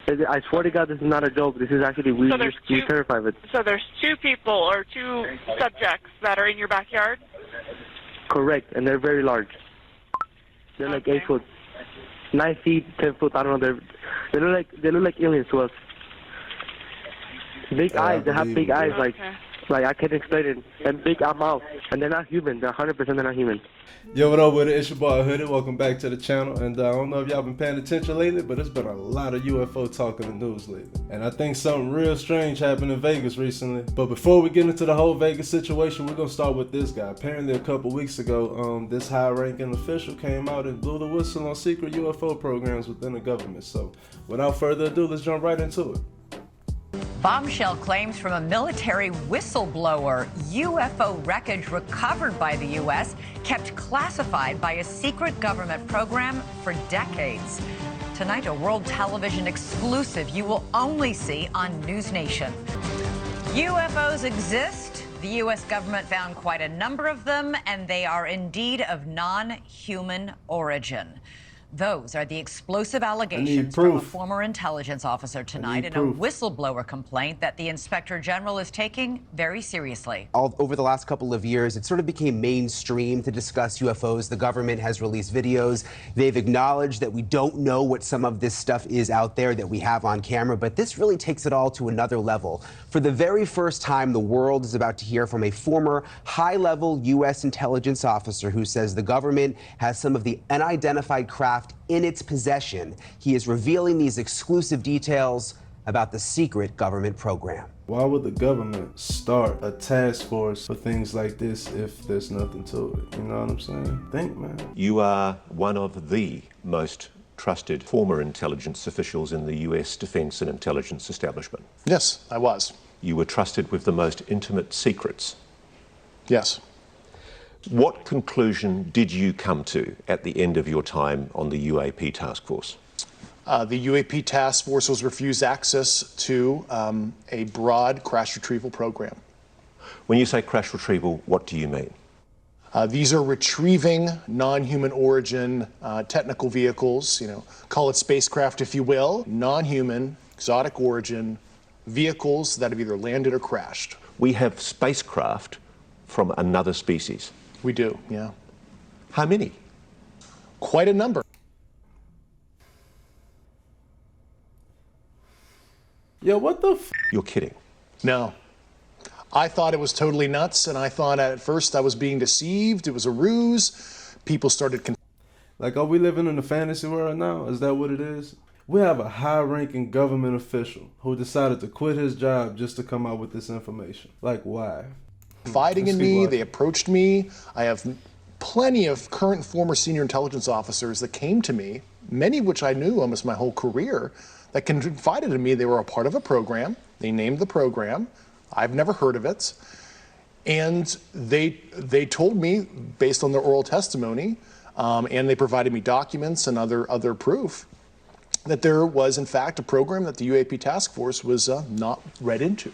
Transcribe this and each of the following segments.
I swear to God, this is not a joke. This is actually, we're terrified of it. So there's two people or two subjects that are in your backyard? Correct, and they're very large. They're like 8 foot, 9 feet, 10 foot. I don't know. They look like aliens to us. Big eyes. They have big eyes. Like I can't explain it. And big mouth. And they're not human. They're 100% they're not human. Yo, what up with it? It's your boy Hooded. Welcome back to the channel. And I don't know if y'all been paying attention lately, but there's been a lot of UFO talk in the news lately. And I think something real strange happened in Vegas recently. But before we get into the whole Vegas situation, we're gonna start with this guy. Apparently a couple weeks ago, this high-ranking official came out and blew the whistle on secret UFO programs within the government. So without further ado, let's jump right into it. Bombshell claims from a military whistleblower. UFO wreckage recovered by the U.S. kept classified by a secret government program for decades. Tonight, a world television exclusive you will only see on News Nation. UFOs exist. The U.S. government found quite a number of them, and they are indeed of non-human origin. Those are the explosive allegations from a former intelligence officer tonight in a whistleblower complaint that the Inspector General is taking very seriously. Over the last couple of years, it sort of became mainstream to discuss UFOs. The government has released videos. They've acknowledged that we don't know what some of this stuff is out there that we have on camera, but this really takes it all to another level. For the very first time, the world is about to hear from a former high-level U.S. intelligence officer who says the government has some of the unidentified craft in its possession. He is revealing these exclusive details about the secret government program. Why would the government start a task force for things like this if there's nothing to it? You know what I'm saying? Think, man. You are one of the most trusted former intelligence officials in the U.S. defense and intelligence establishment. Yes, I was. You were trusted with the most intimate secrets. Yes. What conclusion did you come to at the end of your time on the UAP task force? The UAP task force was refused access to a broad crash retrieval program. When you say crash retrieval, what do you mean? These are retrieving non-human origin technical vehicles, call it spacecraft if you will, non-human, exotic origin vehicles that have either landed or crashed. We have spacecraft from another species. We do, yeah. How many? Quite a number. Yo, what the f? You're kidding. No. I thought it was totally nuts, and I thought at first I was being deceived. It was a ruse. People started... Like, are we living in a fantasy world now? Is that what it is? We have a high-ranking government official who decided to quit his job just to come out with this information. Like, why? Confiding in me, they approached me. I have plenty of current and former senior intelligence officers that came to me, many of which I knew almost my whole career, that confided in me they were a part of a program. They named the program. I've never heard of it. And they told me, based on their oral testimony, and they provided me documents and other proof, that there was, in fact, a program that the UAP task force was not read into.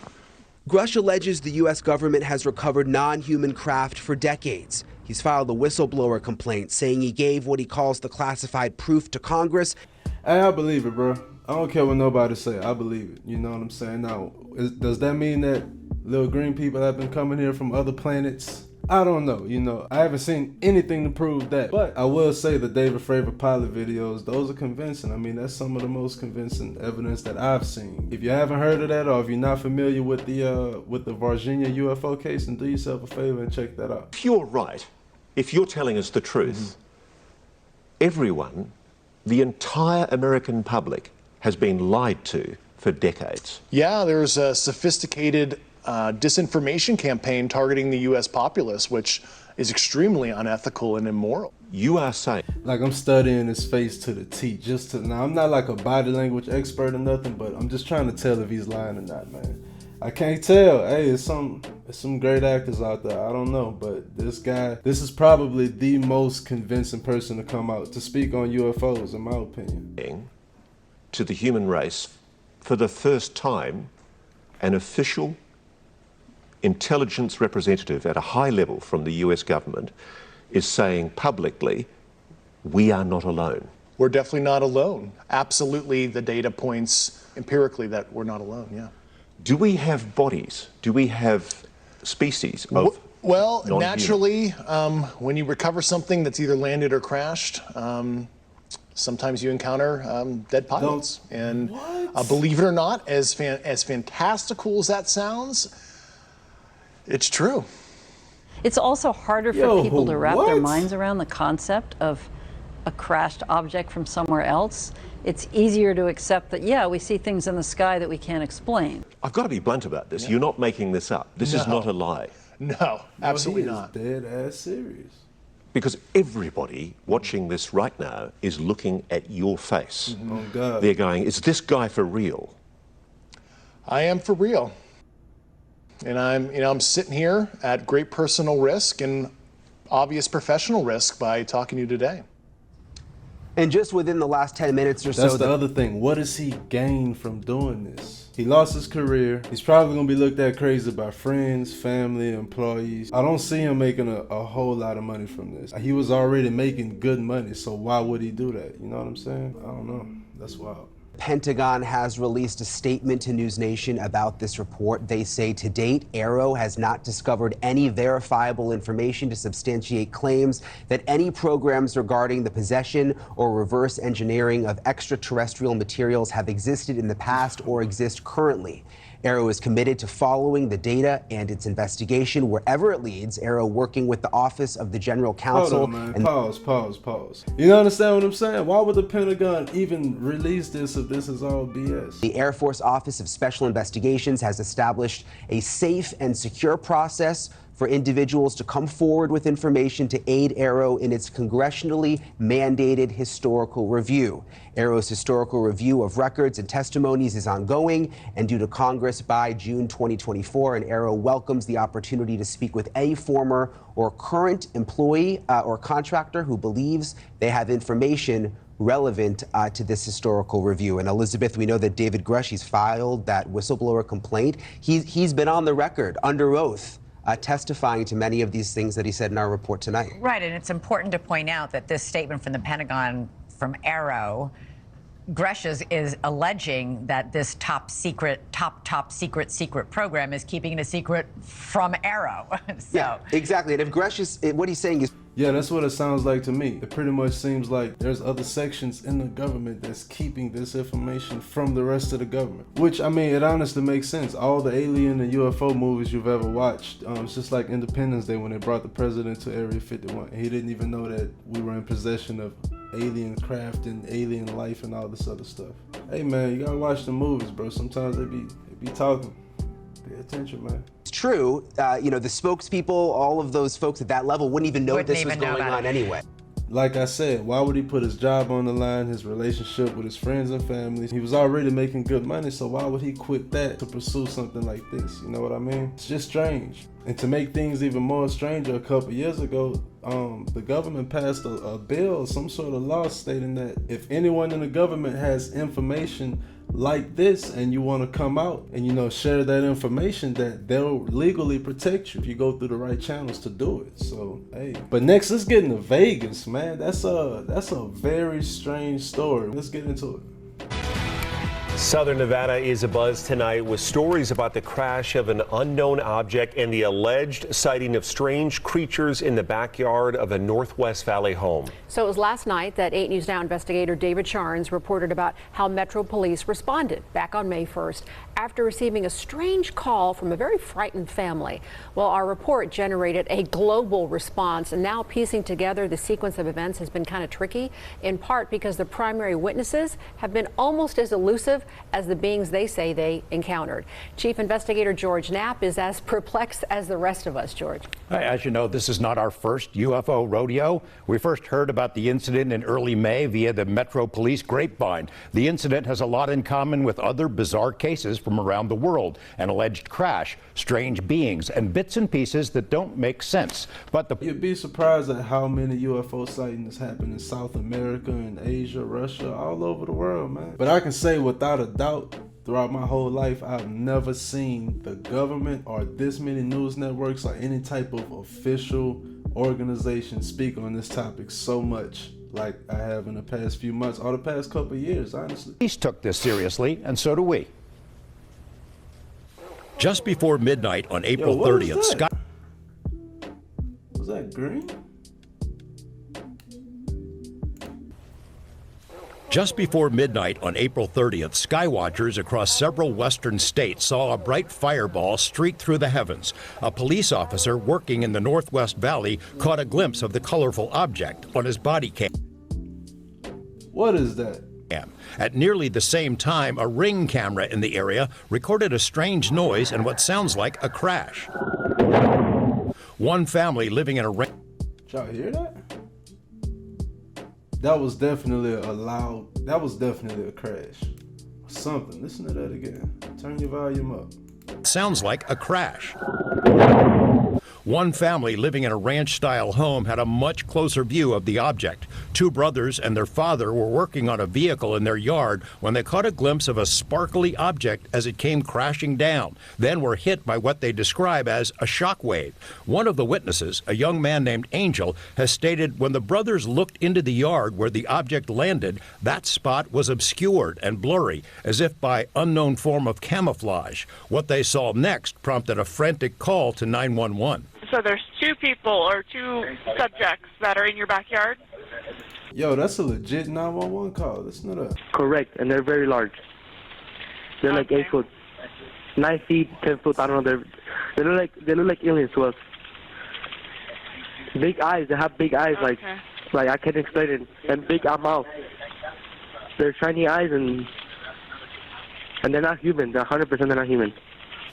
Grusch alleges the U.S. government has recovered non-human craft for decades. He's filed a whistleblower complaint saying he gave what he calls the classified proof to Congress. Hey, I believe it, bro. I don't care what nobody say. I believe it. You know what I'm saying? Now, does that mean that little green people have been coming here from other planets? I don't know. I haven't seen anything to prove that. But I will say the David Fravor pilot videos, those are convincing. I mean, that's some of the most convincing evidence that I've seen. If you haven't heard of that, or if you're not familiar with the Virginia UFO case, then do yourself a favor and check that out. If you're right, if you're telling us the truth, everyone, the entire American public, has been lied to for decades. Yeah, there's a sophisticated disinformation campaign targeting the U.S. populace, which is extremely unethical and immoral. You are saying... Like, I'm studying his face to the T, now I'm not like a body language expert or nothing, but I'm just trying to tell if he's lying or not, man. I can't tell. Hey, it's some great actors out there. I don't know, but this is probably the most convincing person to come out to speak on UFOs, in my opinion. To the human race, for the first time, an official intelligence representative at a high level from the US government is saying publicly, we are not alone. we're definitely not alone. Absolutely, the data points empirically that we're not alone, yeah. Do we have bodies? Do we have species of Well, non-human? naturally, when you recover something that's either landed or crashed, sometimes you encounter dead pilots. And believe it or not, as fantastical as that sounds, it's true. It's also harder for people to wrap their minds around the concept of a crashed object from somewhere else. It's easier to accept that, yeah, we see things in the sky that we can't explain. I've got to be blunt about this. You're not making this up. This is not a lie. No, absolutely not. Dead ass serious. Because everybody watching this right now is looking at your face. Oh, God. They're going, is this guy for real? I am for real. And I'm sitting here at great personal risk and obvious professional risk by talking to you today. And just within the last 10 minutes or so... That's the other thing. What does he gain from doing this? He lost his career. He's probably going to be looked at crazy by friends, family, employees. I don't see him making a whole lot of money from this. He was already making good money, so why would he do that? You know what I'm saying? I don't know. That's wild. Pentagon has released a statement to News Nation about this report. They say to date, AARO has not discovered any verifiable information to substantiate claims that any programs regarding the possession or reverse engineering of extraterrestrial materials have existed in the past or exist currently. AARO is committed to following the data and its investigation wherever it leads. AARO working with the Office of the General Counsel. Hold on, man. Pause. You understand what I'm saying? Why would the Pentagon even release this if this is all BS? The Air Force Office of Special Investigations has established a safe and secure process for individuals to come forward with information to aid AARO in its congressionally mandated historical review. AARO's historical review of records and testimonies is ongoing and due to Congress by June 2024, and AARO welcomes the opportunity to speak with any former or current employee or contractor who believes they have information relevant to this historical review. And Elizabeth, we know that David Grusch, he's filed that whistleblower complaint. He's been on the record under oath testifying to many of these things that he said in our report tonight. Right, and it's important to point out that this statement from the Pentagon, from AARO, Grusch is alleging that this top secret program is keeping it a secret from AARO. So. Yeah, exactly. And if Grusch is, what he's saying is... Yeah, that's what it sounds like to me. It pretty much seems like there's other sections in the government that's keeping this information from the rest of the government. Which, I mean, it honestly makes sense. All the alien and UFO movies you've ever watched, it's just like Independence Day when they brought the president to Area 51. He didn't even know that we were in possession of alien craft and alien life and all this other stuff. Hey man, you gotta watch the movies, bro. Sometimes they be talking. Pay attention, man. It's true. The spokespeople, all of those folks at that level wouldn't even know this was going on anyway. Like I said, why would he put his job on the line, his relationship with his friends and family? He was already making good money, so why would he quit that to pursue something like this? You know what I mean? It's just strange. And to make things even more stranger, a couple years ago, the government passed a bill, some sort of law stating that if anyone in the government has information like this and you want to come out and share that information, that they'll legally protect you if you go through the right channels to do it. So hey, but next let's get into Vegas, man. That's a very strange story. Let's get into it. Southern Nevada is abuzz tonight with stories about the crash of an unknown object and the alleged sighting of strange creatures in the backyard of a Northwest Valley home. So it was last night that 8 News Now investigator David Charnes reported about how Metro Police responded back on May 1st after receiving a strange call from a very frightened family. Well, our report generated a global response, and now piecing together the sequence of events has been kind of tricky, in part because the primary witnesses have been almost as elusive as the beings they say they encountered. Chief Investigator George Knapp is as perplexed as the rest of us. George. As you know, this is not our first UFO rodeo. We first heard about the incident in early May via the Metro Police grapevine. The incident has a lot in common with other bizarre cases from around the world: an alleged crash, strange beings, and bits and pieces that don't make sense. But you'd be surprised at how many UFO sightings happen in South America and Asia, Russia, all over the world, man. But I can say without a doubt, throughout my whole life, I've never seen the government or this many news networks or any type of official organization speak on this topic so much like I have in the past few months or the past couple of years, honestly. Police took this seriously, and so do we. Just before midnight on April 30th, Scott. Was that green? Just before midnight on April 30th, skywatchers across several western states saw a bright fireball streak through the heavens. A police officer working in the Northwest Valley caught a glimpse of the colorful object on his body cam. What is that? At nearly the same time, a Ring camera in the area recorded a strange noise and what sounds like a crash. One family living in a Ring. Did y'all hear that? That was definitely that was definitely a crash. Something. Listen to that again. Turn your volume up. Sounds like a crash. One family living in a ranch-style home had a much closer view of the object. Two brothers and their father were working on a vehicle in their yard when they caught a glimpse of a sparkly object as it came crashing down, then were hit by what they describe as a shock wave. One of the witnesses, a young man named Angel, has stated when the brothers looked into the yard where the object landed, that spot was obscured and blurry, as if by unknown form of camouflage. What they saw next prompted a frantic call to 911. So there's two people or two subjects that are in your backyard? Yo, that's a legit 911 call. Listen to that. Correct, and they're very large. They're like 8 foot, 9 feet, 10 foot. I don't know. They look like aliens to us. Big eyes. They have big eyes, like I can't explain it. And big mouth. They're shiny eyes, and they're not human. They're 100% they're not human.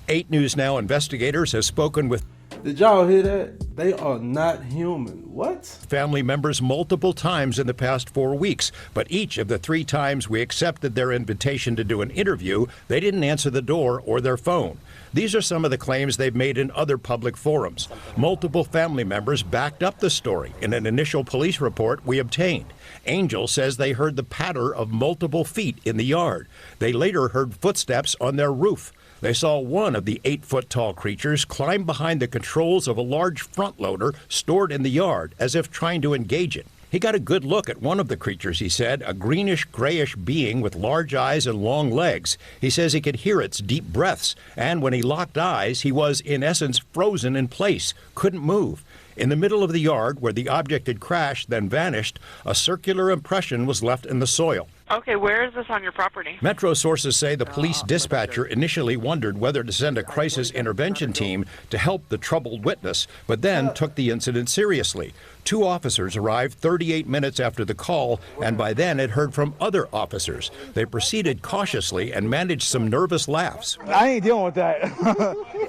8 News Now investigators have spoken with. Did y'all hear that? They are not human. What? Family members multiple times in the past 4 weeks, but each of the 3 times we accepted their invitation to do an interview, they didn't answer the door or their phone. These are some of the claims they've made in other public forums. Multiple family members backed up the story in an initial police report we obtained. Angel says they heard the patter of multiple feet in the yard. They later heard footsteps on their roof. They saw one of the 8-foot-tall creatures climb behind the controls of a large front loader stored in the yard as if trying to engage it. He got a good look at one of the creatures, he said, a greenish-grayish being with large eyes and long legs. He says he could hear its deep breaths, and when he locked eyes, he was, in essence, frozen in place, couldn't move. In the middle of the yard, where the object had crashed, then vanished, a circular impression was left in the soil. Okay, where is this on your property? Metro sources say the police dispatcher initially wondered whether to send a crisis intervention team to help the troubled witness, but then took the incident seriously. 2 officers arrived 38 minutes after the call, and by then had heard from other officers. They proceeded cautiously and managed some nervous laughs. I ain't dealing with that.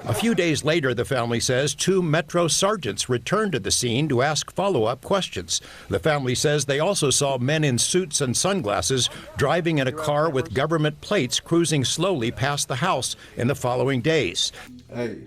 A few days later, the family says 2 Metro sergeants returned to the scene to ask follow-up questions. The family says they also saw men in suits and sunglasses driving in a car with government plates cruising slowly past the house in the following days. Hey,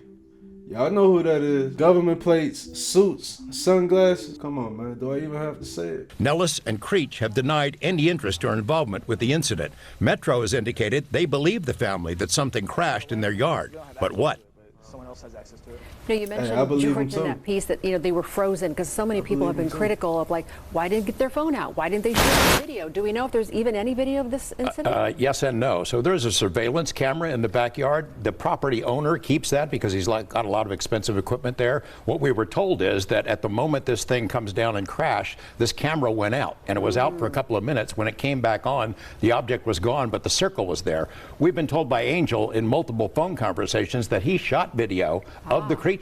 y'all know who that is. Government plates, suits, sunglasses. Come on, man. Do I even have to say it? Nellis and Creech have denied any interest or involvement with the incident. Metro has indicated they believe the family that something crashed in their yard. But what? Someone else has access to it. You mentioned, George, in that piece that they were frozen because so many people have been critical of, like, why didn't they get their phone out? Why didn't they shoot the video? Do we know if there's even any video of this incident? Yes and no. So there's a surveillance camera in the backyard. The property owner keeps that because he's got a lot of expensive equipment there. What we were told is that at the moment this thing comes down and crashed, this camera went out, and it was out for a couple of minutes. When it came back on, the object was gone, but the circle was there. We've been told by Angel in multiple phone conversations that he shot video of the creatures.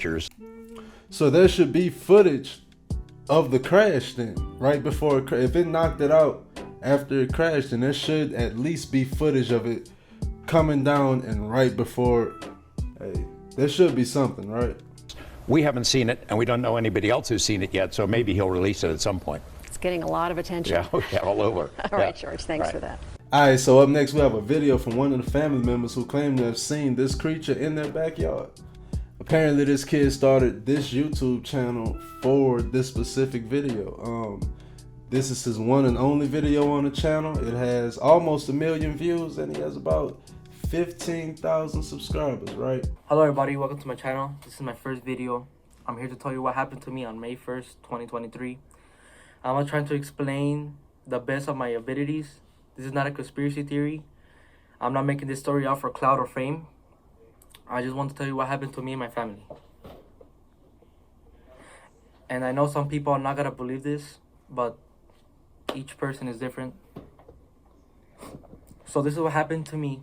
So there should be footage of the crash then, right before it if it knocked it out after it crashed, then there should at least be footage of it coming down and right before. Hey, there should be something, right? We haven't seen it, and we don't know anybody else who's seen it yet, so maybe he'll release it at some point. It's getting a lot of attention. Yeah, all over. All right, George, thanks for that. All right, so up next we have a video from one of the family members who claim to have seen this creature in their backyard. Apparently this kid started this YouTube channel for this specific video. This is his one and only video on the channel. It has almost 1 million views and he has about 15,000 subscribers, right? Hello everybody, welcome to my channel. This is my first video. I'm here to tell you what happened to me on May 1st, 2023. I'm trying to explain the best of my abilities. This is not a conspiracy theory. I'm not making this story out for clout or fame. I just want to tell you what happened to me and my family. And I know some people are not gonna believe this, but each person is different. So this is what happened to me.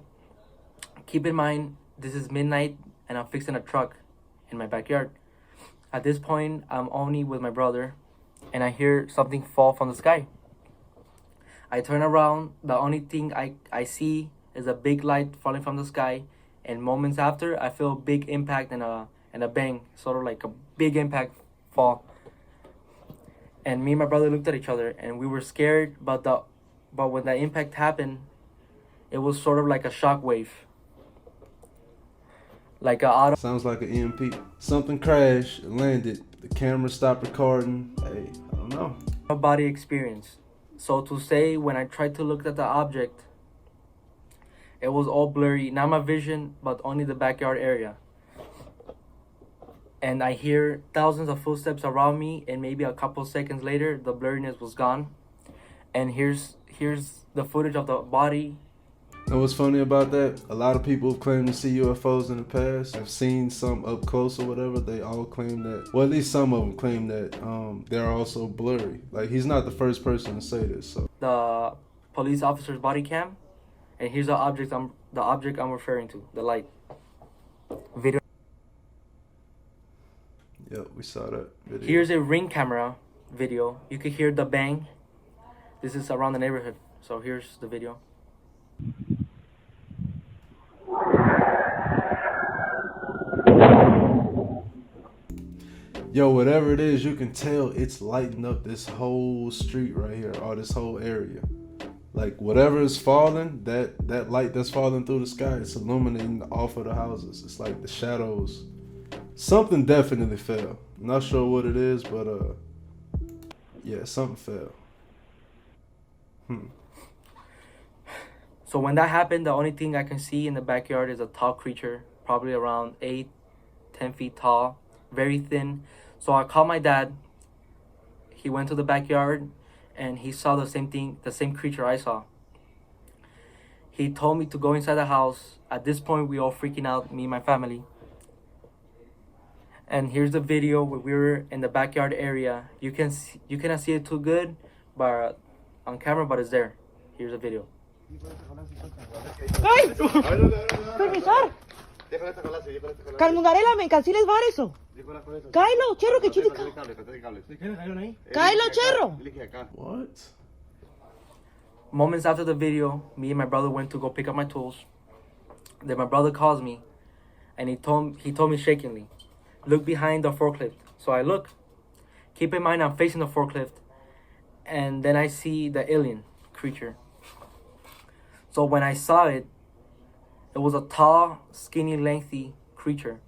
Keep in mind, this is midnight and I'm fixing a truck in my backyard. At this point, I'm only with my brother and I hear something fall from the sky. I turn around, the only thing I see is a big light falling from the sky, and moments after, I feel a big impact and a bang, sort of like a big impact fall. And me and my brother looked at each other and we were scared, but when the impact happened, it was sort of like a shock wave. Like a auto. Sounds like an EMP. Something crashed, landed, the camera stopped recording. Hey, I don't know. Body experience. So to say, when I tried to look at the object, it was all blurry, not my vision, but only the backyard area. And I hear thousands of footsteps around me, and maybe a couple seconds later, the blurriness was gone. And here's the footage of the body. And what's funny about that? A lot of people have claimed to see UFOs in the past. I've seen some up close or whatever. They all claim that, well, at least some of them claim that they're also blurry. Like, he's not the first person to say this. So the police officer's body cam, and here's the object I'm referring to, the light. Video. Yep, we saw that video. Here's a ring camera video. You could hear the bang. This is around the neighborhood. So here's the video. Yo, whatever it is, you can tell it's lighting up this whole street right here, or this whole area. Like, whatever is falling, that light that's falling through the sky, it's illuminating off of the houses. It's like the shadows. Something definitely fell. I'm not sure what it is, but yeah, something fell. So when that happened, the only thing I can see in the backyard is a tall creature, probably around 8-10 feet tall, very thin. So I called my dad. He went to the backyard and he saw the same thing, the same creature I saw. He told me to go inside the house. At this point, we all freaking out, me and my family. And here's the video where we were in the backyard area. You cannot see it too good, but on camera, but it's there. Here's the video. ¡Ay! ¡Permisar! Calmundarela, me canceles var eso. Kylo, cherro, que chitica. Kylo, cherro. What? Moments after the video, me and my brother went to go pick up my tools. Then my brother calls me, and he told me shakingly, look behind the forklift. So I look. Keep in mind I'm facing the forklift, and then I see the alien creature. So when I saw it, it was a tall, skinny, lengthy creature.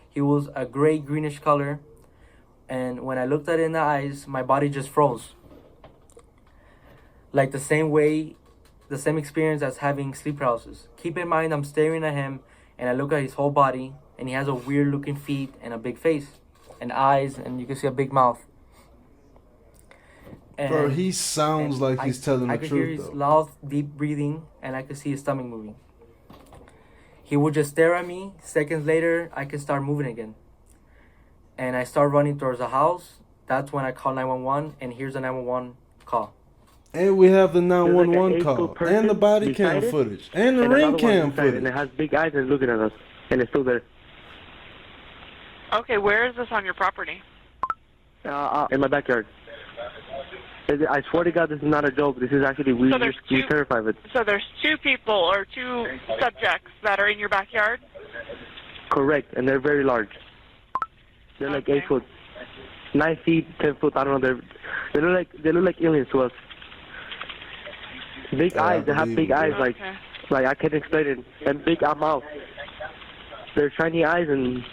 He was a gray, greenish color, and when I looked at it in the eyes, my body just froze. Like the same experience as having sleep paralysis. Keep in mind I'm staring at him, and I look at his whole body, and he has a weird looking feet and a big face and eyes, and you can see a big mouth. And, bro, he sounds like he's telling the truth, though. I could hear his loud, deep breathing, and I could see his stomach moving. He would just stare at me. Seconds later, I could start moving again. And I start running towards the house. That's when I call 911, and here's the 911 call. And we have the 911 call, and the body cam footage, and the ring cam footage. And it has big eyes and looking at us, and it's still there. Okay, where is this on your property? In my backyard. I swear to God, this is not a joke. This is actually, we're terrified of it. So there's two people or two subjects that are in your backyard? Correct, and they're very large. They're like 8 foot, 9 feet, 10 foot. I don't know. They look like aliens to us. Big eyes. They have big eyes. Like I can't explain it. And big mouth. They're shiny eyes and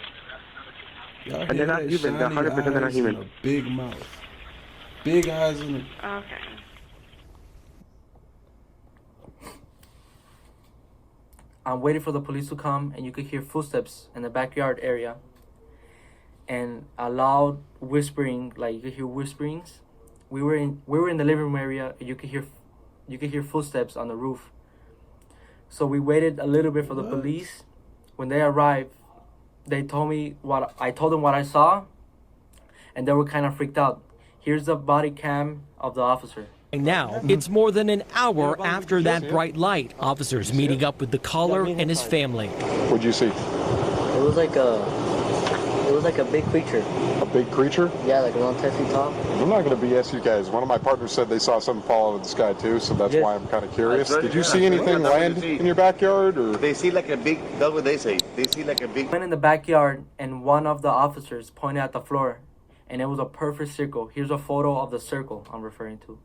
they're not human. They're 100% they're not human. A big mouth. Big eyes in it. Okay. I'm waiting for the police to come, and you could hear footsteps in the backyard area. And a loud whispering, like you could hear whisperings. We were in the living room area. You could hear footsteps on the roof. So we waited a little bit for the police. When they arrived, I told them what I saw, and they were kind of freaked out. Here's the body cam of the officer. Now, it's more than an hour after that bright light. Officers meeting up with the caller and his family. What'd you see? It was like a big creature. A big creature? Yeah, like around 10 feet tall. I'm not going to BS you guys. One of my partners said they saw something fall out of the sky too, so that's why I'm kind of curious. Did you see anything land in your backyard? Or? They see like a big, that's what they say. They see like a big... Went in the backyard, and one of the officers pointed at the floor, and it was a perfect circle. Here's a photo of the circle I'm referring to.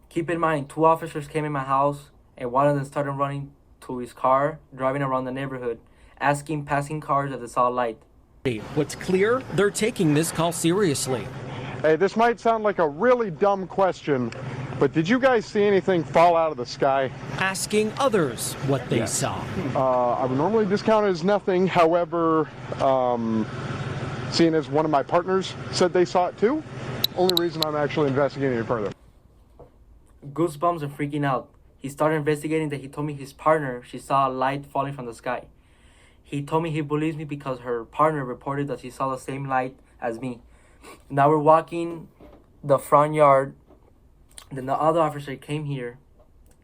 Keep in mind, 2 officers came in my house, and one of them started running to his car, driving around the neighborhood, asking passing cars if they saw a light. What's clear, they're taking this call seriously. Hey, this might sound like a really dumb question, but did you guys see anything fall out of the sky? Asking others what they saw. I would normally discount it as nothing. However, seeing as one of my partners said they saw it too, only reason I'm actually investigating it further. Goosebumps and freaking out. He started investigating that he told me his partner, she saw a light falling from the sky. He told me he believes me because her partner reported that she saw the same light as me. Now we're walking the front yard. Then the other officer came here.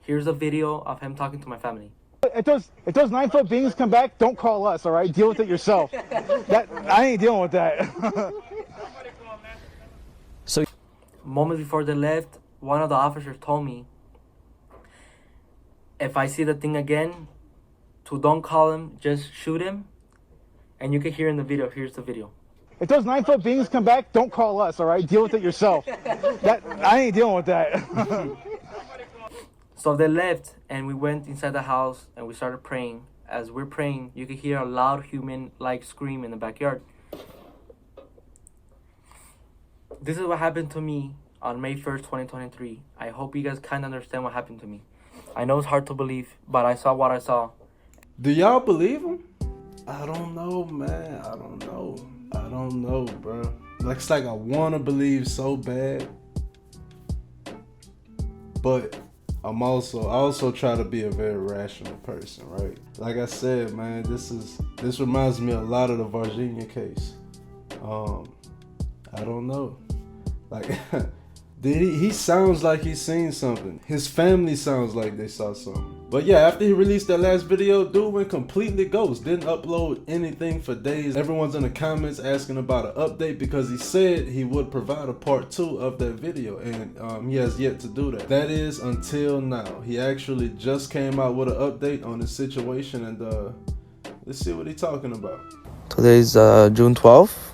Here's a video of him talking to my family. If those 9-foot beings come back, don't call us, all right? Deal with it yourself. I ain't dealing with that. So, moments before they left, one of the officers told me, if I see the thing again, to don't call him, just shoot him. And you can hear in the video, here's the video. If those 9-foot beings come back, don't call us, all right? Deal with it yourself. I ain't dealing with that. So they left, and we went inside the house, and we started praying. As we're praying, you could hear a loud human-like scream in the backyard. This is what happened to me on May 1st, 2023. I hope you guys kind of understand what happened to me. I know it's hard to believe, but I saw what I saw. Do y'all believe him? I don't know, man. I don't know, bro. It's like I want to believe so bad, but I also try to be a very rational person, right? Like I said, man, this reminds me a lot of the Virginia case. I don't know. Like, he sounds like he's seen something. His family sounds like they saw something. But yeah, after he released that last video, dude went completely ghost. Didn't upload anything for days. Everyone's in the comments asking about an update because he said he would provide a part 2 of that video, and he has yet to do that. That is until now. He actually just came out with an update on his situation, and let's see what he's talking about. Today's June 12th.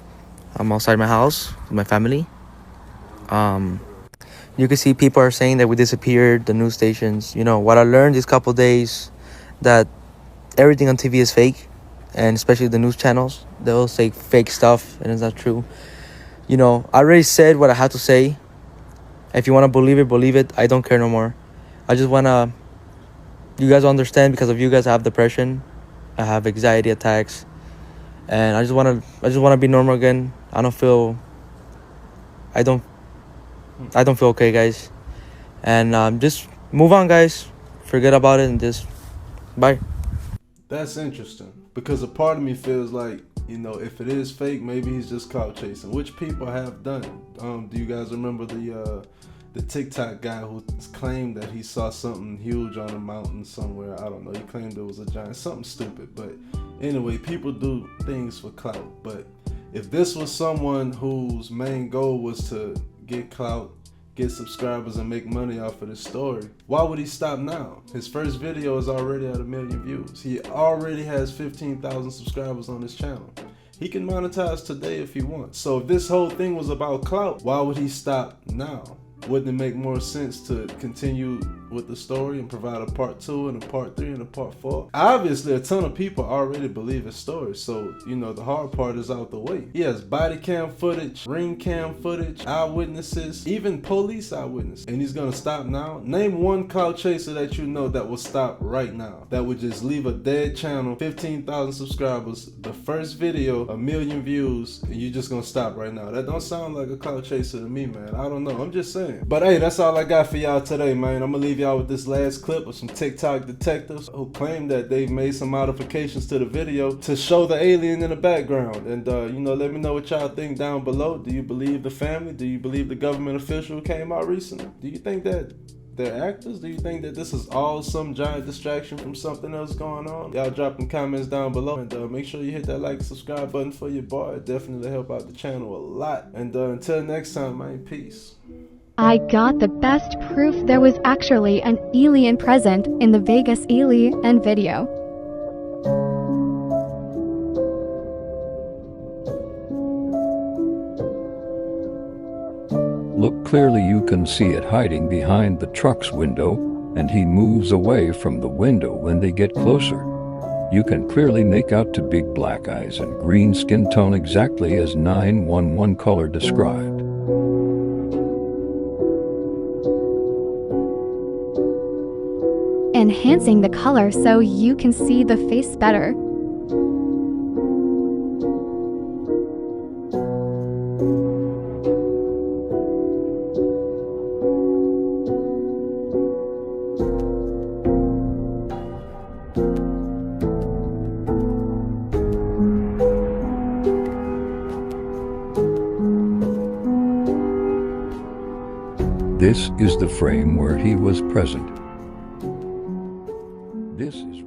I'm outside my house with my family. You can see people are saying that we disappeared, the news stations. You know, what I learned these couple days, that everything on TV is fake, and especially the news channels, they'll say fake stuff, and it's not true. You know, I already said what I had to say. If you want to believe it. I don't care no more. I just want to, you guys understand, because of you guys I have depression, I have anxiety attacks, and I just want to be normal again. I don't feel okay, guys. And just move on, guys. Forget about it and just bye. That's interesting, because a part of me feels like, you know, if it is fake, maybe he's just clout chasing, which people have done. Do you guys remember the TikTok guy who claimed that he saw something huge on a mountain somewhere? I don't know. He claimed it was a giant, something stupid. But anyway, people do things for clout. But if this was someone whose main goal was to get clout, get subscribers, and make money off of this story, why would he stop now? His first video is already at 1 million views. He already has 15,000 subscribers on his channel. He can monetize today if he wants. So if this whole thing was about clout, why would he stop now? wouldn't it make more sense to continue with the story and provide a part 2 and a part 3 and a part 4? Obviously, a ton of people already believe his story, so, you know, the hard part is out the way. He has body cam footage, ring cam footage, eyewitnesses, even police eyewitnesses. And he's gonna stop now? Name one clout chaser that you know that will stop right now. That would just leave a dead channel, 15,000 subscribers, the first video, 1 million views, and you're just gonna stop right now. That don't sound like a clout chaser to me, man. I don't know, I'm just saying. But hey, that's all I got for y'all today, man. I'm gonna leave y'all with this last clip of some TikTok detectives who claim that they've made some modifications to the video to show the alien in the background. And you know, let me know what y'all think down below. Do you believe the family? Do you believe the government official who came out recently? Do you think that they're actors? Do you think that this is all some giant distraction from something else going on? Y'all drop them comments down below, and make sure you hit that like, subscribe button for your boy. It definitely help out the channel a lot. And until next time, man, peace. I got the best proof there was actually an alien present in the Vegas alien video. Look clearly, you can see it hiding behind the truck's window, and he moves away from the window when they get closer. You can clearly make out two big black eyes and green skin tone exactly as 911 color described. Enhancing the color so you can see the face better. This is the frame where he was present. This is